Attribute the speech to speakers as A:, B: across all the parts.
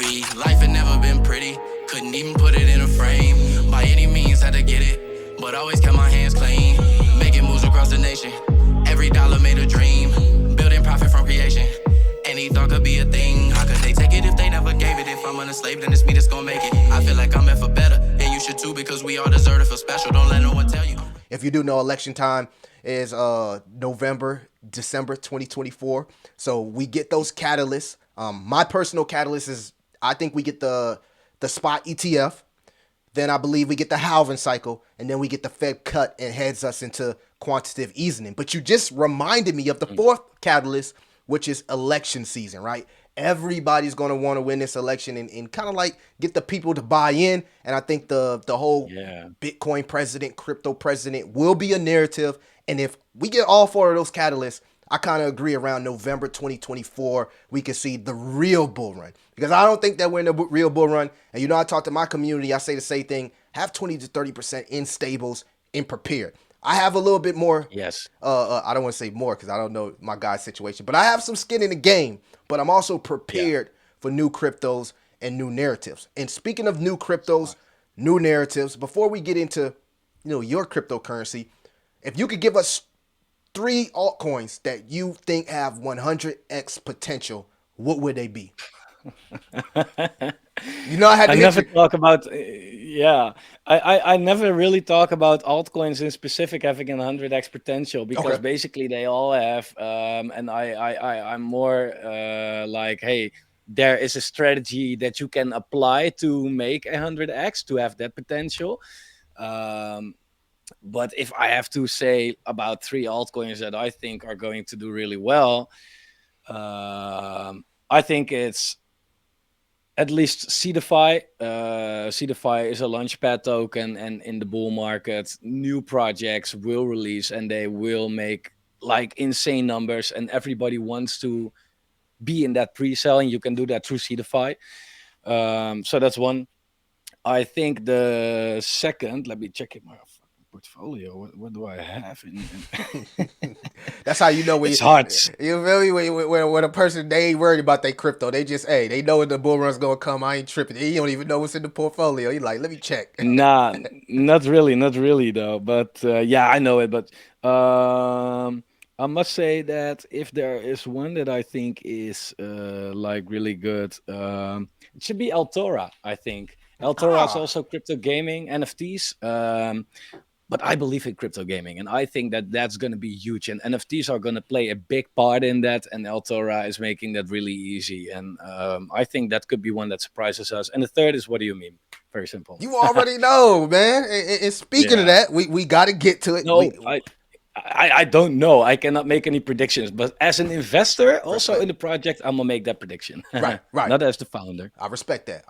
A: V. Life had never been pretty, couldn't even put it in a frame. By any means had to get it, but always kept my hands clean. Making moves across the nation, every dollar made a dream. Building profit from creation, any thought could be a thing. How could they take it if they never gave it? If I'm unslaved, then it's me that's gonna make it. I feel like I'm meant for better, and you should too, because we all deserve to feel special. Don't let no one tell you.
B: If you do know, election time is November, December 2024. So we get those catalysts. My personal catalyst is I think we get the spot ETF. Then I believe we get the halving cycle, and then we get the Fed cut and heads us into quantitative easing. But you just reminded me of the fourth catalyst, which is election season, right? Everybody's going to want to win this election and kind of like get the people to buy in. And I think the whole Bitcoin president, crypto president will be a narrative. And if we get all four of those catalysts, I kind of agree around November 2024, we can see the real bull run. Because I don't think that we're in a real bull run. And you know, I talk to my community, I say the same thing, have 20 to 30% in stables and prepared. I have a little bit more.
C: Yes.
B: I don't want to say more because I don't know my guy's situation, but I have some skin in the game, but I'm also prepared for new cryptos and new narratives. And speaking of new cryptos, new narratives, before we get into, your cryptocurrency, if you could give us 3 altcoins that you think have 100x potential, what would they be? I had to
C: never talk about I never really talk about altcoins in specific having 100x potential, because basically they all have and I'm more like, hey, there is a strategy that you can apply to make 100x to have that potential. But if I have to say about 3 altcoins that I think are going to do really well, I think it's at least CDFI. CDFI is a launchpad token, and in the bull market, new projects will release and they will make like insane numbers, and everybody wants to be in that pre-sale, and you can do that through CDFI. So that's one. I think the second, let me check it my portfolio. What do I have?
B: That's how you know when
C: it's hard.
B: You feel me? When a person, they ain't worried about their crypto. They just, they know when the bull run's gonna come. I ain't tripping. You don't even know what's in the portfolio. You like, let me check.
C: Nah, not really though. But I know it. But I must say that if there is one that I think is like really good, it should be Altora. I think Altora is also crypto gaming, NFTs. But I believe in crypto gaming, and I think that that's going to be huge. And NFTs are going to play a big part in that. And Altora is making that really easy. And I think that could be one that surprises us. And the third is, what do you mean? Very simple.
B: You already know, man. And speaking of that, we got to get to it.
C: No, I don't know. I cannot make any predictions. But as an investor, also in the project, I'm gonna make that prediction.
B: Right.
C: Not as the founder.
B: I respect that.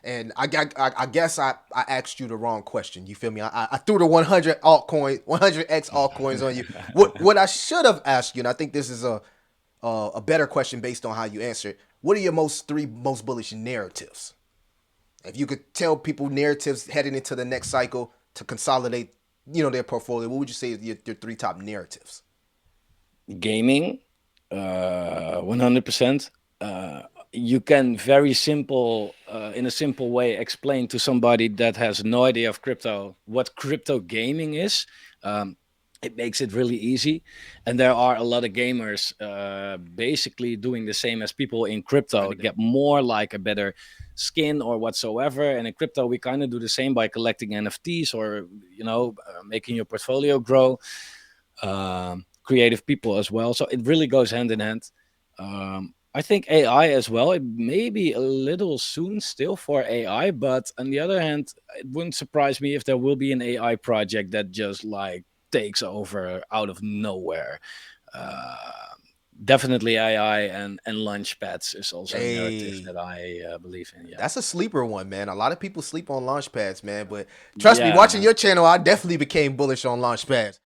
B: And I guess I asked you the wrong question. You feel me? I threw the 100x altcoins on you. What I should have asked you, and I think this is a better question based on how you answered. What are your 3 most bullish narratives? If you could tell people narratives heading into the next cycle to consolidate, their portfolio, what would you say is your 3 top narratives?
C: Gaming, 100%. You can very simple, in a simple way, explain to somebody that has no idea of crypto what crypto gaming is. It makes it really easy. And there are a lot of gamers basically doing the same as people in crypto, get more like a better skin or whatsoever. And in crypto, we kind of do the same by collecting NFTs or, making your portfolio grow. Creative people as well. So it really goes hand in hand. I think AI as well. It may be a little soon still for AI, but on the other hand, it wouldn't surprise me if there will be an AI project that just like takes over out of nowhere. Definitely AI and launchpads is also a narrative that I believe in. Yeah.
B: That's a sleeper one, man. A lot of people sleep on launchpads, man. But trust me, watching your channel, I definitely became bullish on launchpads.